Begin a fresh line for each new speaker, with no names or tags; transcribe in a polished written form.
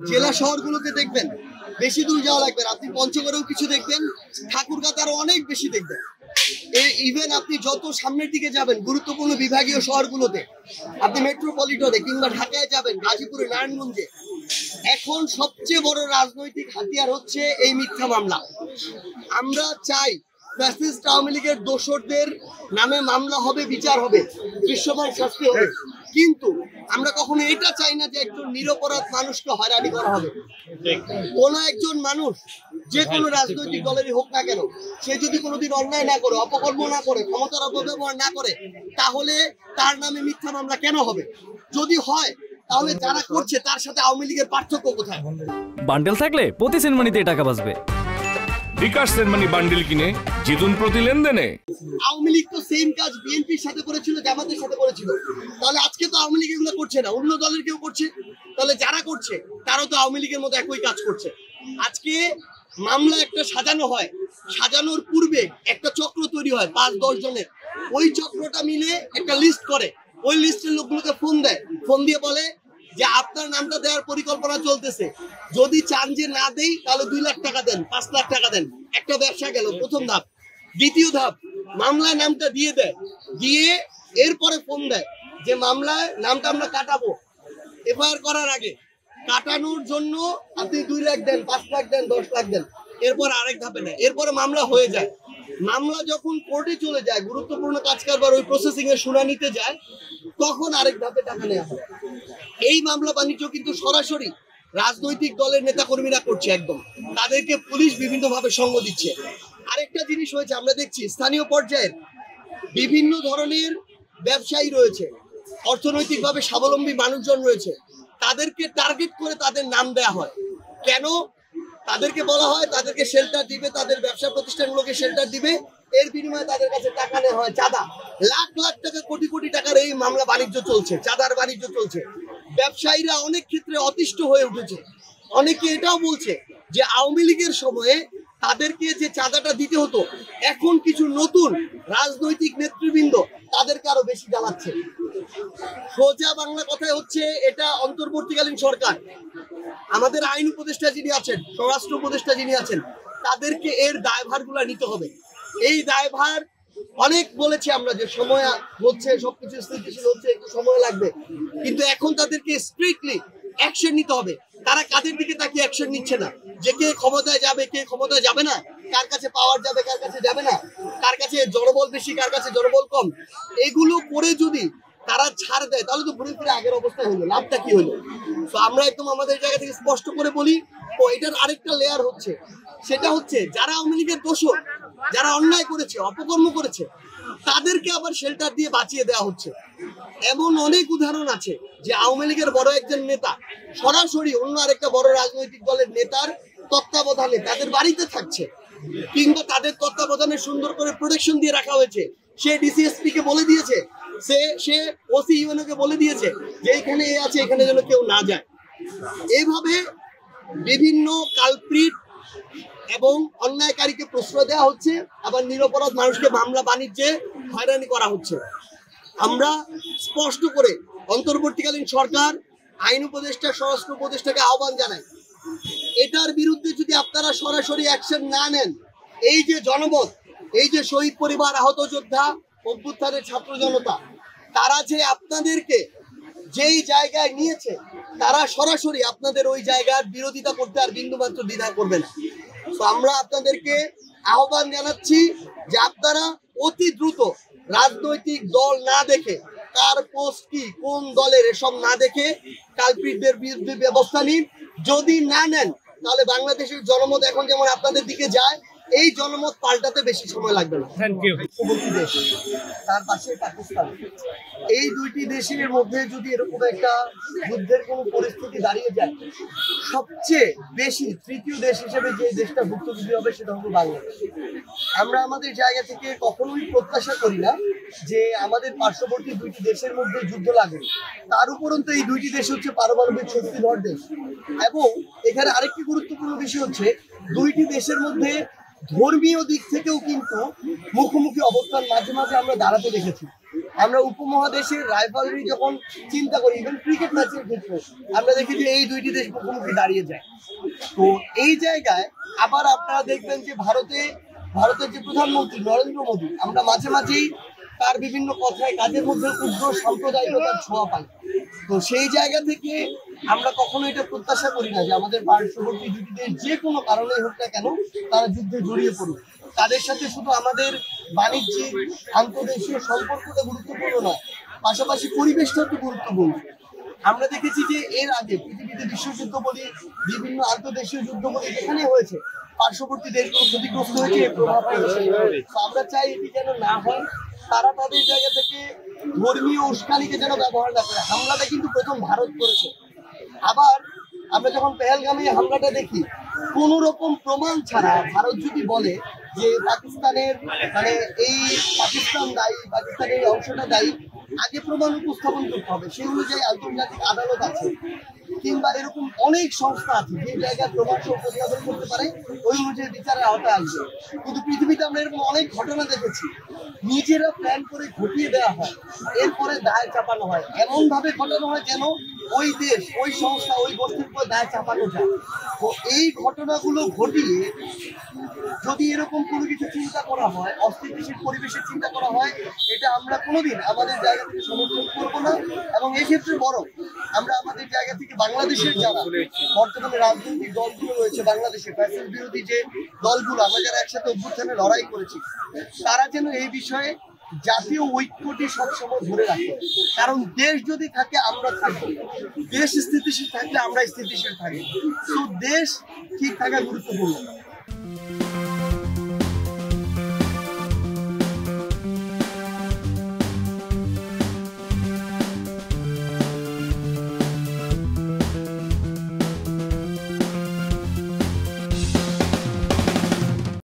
জেলা শহরগুলোতে দেখবেন বেশি দূর যাওয়া লাগবে না, আপনি পঞ্চগড়েও কিছু দেখবেন, ঠাকুরগাঁও অনেক বেশি দেখবেন। ইভেন আপনি যত সামনের দিকে যাবেন গুরুত্বপূর্ণ বিভাগীয় শহরগুলোতে, আপনি মেট্রোপলিটনে কিংবা ঢাকায় যাবেন, গাজীপুরে, নারায়ণগঞ্জে, এখন সবচেয়ে বড় রাজনৈতিক হাতিয়ার হচ্ছে এই মিথ্যা মামলা। আমরা চাই ফ্যাসিস্ট আওয়ামী লীগের দোসরদের নামে মামলা হবে, বিচার হবে, দৃশ্যমান শাস্তি হবে, কিন্তু আমরা কখনো এটা চাই না যে একজন নিরপরাধ মানুষকে হয়রানি করা হবে। কোন একজন মানুষ যে কোনো রাজনৈতিক দলেরই হোক না কেন, সে যদি কোনোদিন অন্যায় না করে, অপকর্ম না করে, ক্ষমতার অপব্যবহার না করে, তাহলে তার নামে মিথ্যা মামলা কেন হবে? যদি হয় তাহলে যারা করছে তার সাথে আওয়ামী লীগের পার্থক্য কোথায়?
বান্ডেল থাকলে প্রতি সেনমানিতে টাকা বাঁচবে।
বিকাশ সেনমানি বান্ডেল কিনে জিতুন প্রতি লেনদেনে।
আওয়ামী লীগ তো সেম কাজ বিএনপির সাথে করেছিল, জামাতের সাথে করেছিল, তাহলে আজকে তো আওয়ামী লীগ এগুলো করছে না, অন্য দলের কেউ করছে, তাহলে যারা করছে তারাও তো আওয়ামী লীগের মতো একই কাজ করছে। আজকে মামলা একটা সাজানো হয়, সাজানোর পূর্বে একটা চক্র তৈরি হয় 5-10 জনের, ওই চক্রটা মিলে একটা লিস্ট করে, ওই লিস্টের লোকগুলোকে ফোন দেয়, ফোন দিয়ে বলে যে আপনার নামটা দেওয়ার পরিকল্পনা চলতেছে, যদি চান যে না দেই তাহলে 2 লাখ টাকা দেন, 5 লাখ টাকা দেন। একটা ব্যবসা গেল, প্রথম ধাপ। দ্বিতীয় ধাপ, মামলায় নামটা দিয়ে দেয়, দিয়ে এরপরে ফোন দেয় যে মামলায় নামটা আমরা কাটাবো, এফআইআর করার আগে কাটানোর জন্য আপনি 2 লাখ দেন, 5 লাখ দেন, 10 লাখ দেন। এরপর আরেক ধাপে নেয়, এরপরে মামলা হয়ে যায়। মামলা যখন কোর্টে চলে যায়, গুরুত্বপূর্ণ কাজ কারবার ওই প্রসেসিং এর শুনানিতে যায়, তখন আরেক ধাপে টাকা নেওয়া হয়। এই মামলা বাণিজ্য কিন্তু সরাসরি রাজনৈতিক দলের নেতাকর্মীরা করছে, একদম তাদেরকে পুলিশ বিভিন্ন ভাবে সঙ্গ দিচ্ছে। আরেকটা জিনিস হয়েছে, আমরা দেখছি স্থানীয় পর্যায়ের বিভিন্ন ধরনের ব্যবসায়ী রয়েছে, অর্থনৈতিকভাবে স্বাবলম্বী মানুষজন রয়েছে, তাদেরকে টার্গেট করে তাদের নাম দেয়া হয়। কেন? তাদেরকে বলা হয় তাদেরকে শেল্টার দিবে, তাদের ব্যবসা প্রতিষ্ঠানগুলোকে শেল্টার দিবে, এর বিনিময়ে তাদের কাছে টাকা নেওয়া হয়, চাঁদা। লাখ লাখ টাকা, কোটি কোটি টাকার এই মামলা বাণিজ্য চলছে, চাঁদার বাণিজ্য চলছে। ব্যবসায়ীরা অনেক ক্ষেত্রে অতিষ্ঠ হয়ে উঠেছে। অনেকে এটাও বলছে যে আওয়ামী লীগের সময়ে তাদেরকে যে চাঁদাটা দিতে হতো, এখন কিছু নতুন রাজনৈতিক নেতৃবৃন্দ তাদেরকে আরো বেশি জ্বালাচ্ছে। সোজা বাংলা কথায় হচ্ছে, এটা অন্তর্বর্তীকালীন সরকার, আমাদের আইন উপদেষ্টা যিনি আছেন, স্বরাষ্ট্র উপদেষ্টা যিনি আছেন, তাদেরকে এর দায়ভারগুলো নিতে হবে। এই দায়ভার অনেক বলেছি আমরা যে সময় হচ্ছে, সবকিছু স্থিতিশীল হচ্ছে, একটু সময় লাগবে, কিন্তু এখন তাদেরকে স্ট্রিক্টলি অ্যাকশন নিতে হবে। তারা কাদের দিকে তাকিয়ে অ্যাকশন নিচ্ছে না, যে কে ক্ষমতায় যাবে, কে ক্ষমতায় যাবে না, কার কাছে পাওয়ার যাবে, কার কাছে যাবে না, কার কাছে জনবল বেশি, কার কাছে জনবল কম, এগুলো করে যদি তারা ছাড় দেয় তাহলে তো ঘুরে ফিরে আগের অবস্থা হলো, লাভটা কি হলো? তো আমরা একদম আমাদের জায়গা থেকে স্পষ্ট করে বলি, ও এটার আরেকটা লেয়ার হচ্ছে, সেটা হচ্ছে যারা আওয়ামী লীগের দোষর, যারা অন্যায় করেছে, অপকর্ম করেছে, তাদেরকে আবার শেল্টার দিয়ে বাঁচিয়ে দেওয়া হচ্ছে। এমন অনেক উদাহরণ আছে যে আওয়ামী লীগের বড় একজন নেতা সরাসরি অন্য আরেকটা বড় রাজনৈতিক দলের নেতার তত্ত্বাবধানে তাদের বাড়িতে থাকছে, কিংবা তাদের তত্ত্বাবধানে সুন্দর করে প্রোটেকশন দিয়ে রাখা হয়েছে। সে ডিসিএসপি কে বলে দিয়েছে, সে ওসি ইউএনও কে বলে দিয়েছে যে এখানে এ আছে, এখানে যেন কেউ না যায়। এইভাবে বিভিন্ন কালপ্রিট এবং অন্যায়কারীকে প্রশ্রয় দেওয়া হচ্ছে, আবার নিরপরাধ মানুষকে মামলা বাণিজ্যে হয়রানি করা হচ্ছে। আমরা স্পষ্ট করে অন্তর্বর্তীকালীন সরকার, আইন উপদেষ্টা, স্বরাষ্ট্র উপদেষ্টাকে আহ্বান জানাই, এটার বিরুদ্ধে যদি আপনারা সরাসরি অ্যাকশন না নেন, এই যে জনমত, এই যে শহীদ পরিবার, আহত যোদ্ধা, অভ্যুত্থানের ছাত্র জনতা, তারা যে আপনাদেরকে যেই জায়গায় নিয়েছে, তারা সরাসরি আপনাদের ওই জায়গার বিরোধিতা করতে আর বিন্দুমাত্র দ্বিধা করবে না। তো আমরা আপনাদেরকে আহ্বান জানাচ্ছি যে আপনারা অতি দ্রুত রাজনৈতিক দল না দেখে, কার পোস্ট কি, কোন দলের, এসব না দেখে কালপ্রিটদের বিরুদ্ধে ব্যবস্থা নিন। যদি না নেন তাহলে বাংলাদেশের জনমত এখন যেমন আপনাদের দিকে যায়, এই জনমত পাল্টাতে বেশি সময় লাগবে না। দেশ, তার পাশে পাকিস্তান, এই দুইটি দেশের মধ্যে যদি এরকম একটা যুদ্ধের কোনো পরিস্থিতি দাঁড়িয়ে যায়, সবচেয়ে বেশি তৃতীয় দেশ হিসেবে যে দেশটা ভুক্তভোগী হবে সেটা হলো বাংলাদেশ। আমরা আমাদের জায়গা থেকে কখনোই প্রত্যাশা করি না যে আমাদের পার্শ্ববর্তী দুইটি দেশের মধ্যে যুদ্ধ লাগবে। তার উপরন্তু এই দুইটি দেশ হচ্ছে পারমাণবিক শক্তিধর দেশ, এবং এখানে আরেকটি গুরুত্বপূর্ণ বিষয় হচ্ছে দুইটি দেশের মধ্যে ধর্মীয় দিক থেকেও কিন্তু মুখোমুখি অবস্থান মাঝে মাঝে আমরা দাঁড়াতে দেখেছি। আমরা উপমহাদেশের রাইভালরি যখন চিন্তা করি, ইভেন ক্রিকেট ম্যাচের ক্ষেত্রে আমরা দেখি যে এই দুইটি দেশ মুখোমুখি দাঁড়িয়ে যায়। তো এই জায়গায় আবার আপনারা দেখবেন যে ভারতের যে প্রধানমন্ত্রী নরেন্দ্র মোদী, আমরা মাঝে মাঝেই তার বিভিন্ন কথায় কাজের মধ্যে উগ্র সাম্প্রদায়িকতার ছোঁয়া পাই। তো সেই জায়গা থেকে আমরা কখনো এটা প্রত্যাশা করি না যে আমাদের পার্শ্ববর্তী দুটি দেশ যে কোনো কারণে হোক না কেন তারা যুদ্ধে জড়িয়ে পড়ুক। তাদের সাথে শুধু আমাদের বাণিজ্যিক আন্তর্দেশীয় সম্পর্কটা গুরুত্বপূর্ণ নয়, পাশাপাশি পরিবেশটা তো গুরুত্বপূর্ণ। আমরা দেখেছি যে এর আগে পৃথিবীতে বিশ্বযুদ্ধ বলি, বিভিন্ন আন্তর্দেশীয় যুদ্ধ বলি, যেখানে হয়েছে পার্শ্ববর্তী দেশগুলো ক্ষতিগ্রস্ত হয়েছে, এর প্রভাব পড়েছে। তো আমরা চাই এটি যেন না হয়, তারা তাদের জায়গা থেকে ধর্মীয় উস্কানিকে যেন ব্যবহার না করে। হামলাটা কিন্তু প্রথম ভারত করেছে। আবার আমরা যখন পেহেলগামে হামলাটা দেখি, কোন রকম প্রমাণ ছাড়া ভারত যদি বলে যে পাকিস্তানের মানে এই পাকিস্তান দায়ী, পাকিস্তানের এই অংশটা দায়ী, আগে প্রমাণ উপস্থাপন করতে হবে। সেই অনুযায়ী আন্তর্জাতিক আদালত আছে কিংবা এরকম অনেক সংস্থা আছে যে জায়গায় প্রমাণ উপস্থাপন করতে পারে, ওই অনুযায়ী বিচারের আওতায় আসবে। কিন্তু পৃথিবীতে আমরা এরকম অনেক ঘটনা দেখেছি, নিজেরা প্ল্যান করে ঘটিয়ে দেওয়া হয়, এরপরে দায় চাপানো হয়, এমন ভাবে ঘটানো হয় যেন ওই দেশ, ওই সংস্থা, ওই গোষ্ঠীর উপর দায় চাপানো যায়। তো এই ঘটনাগুলো ঘটিয়ে যদি এরকম কোনো কিছু চিন্তা করা হয়, অস্থিতিশীল পরিবেশের চিন্তা করা হয়, এটা আমরা কোনোদিন আমাদের জায়গা থেকে সমর্থন করবো না। এবং এক্ষেত্রে বরং আমরা আমাদের জায়গা থেকে বাংলাদেশের যারা বর্তমানে রাজনৈতিক দলগুলো রয়েছে, বাংলাদেশে ফ্যাসিস্ট বিরোধী যে দলগুলো, আমরা যারা একসাথে অভ্যুত্থানে লড়াই করেছি, তারা যেন এই বিষয়ে জাতীয় ঐক্যটি সবসময় ধরে রাখে। কারণ দেশ যদি থাকে আমরা থাকবো, দেশ স্থিতিশীল থাকলে আমরা স্থিতিশীল থাকি। তো দেশ ঠিক থাকা গুরুত্বপূর্ণ।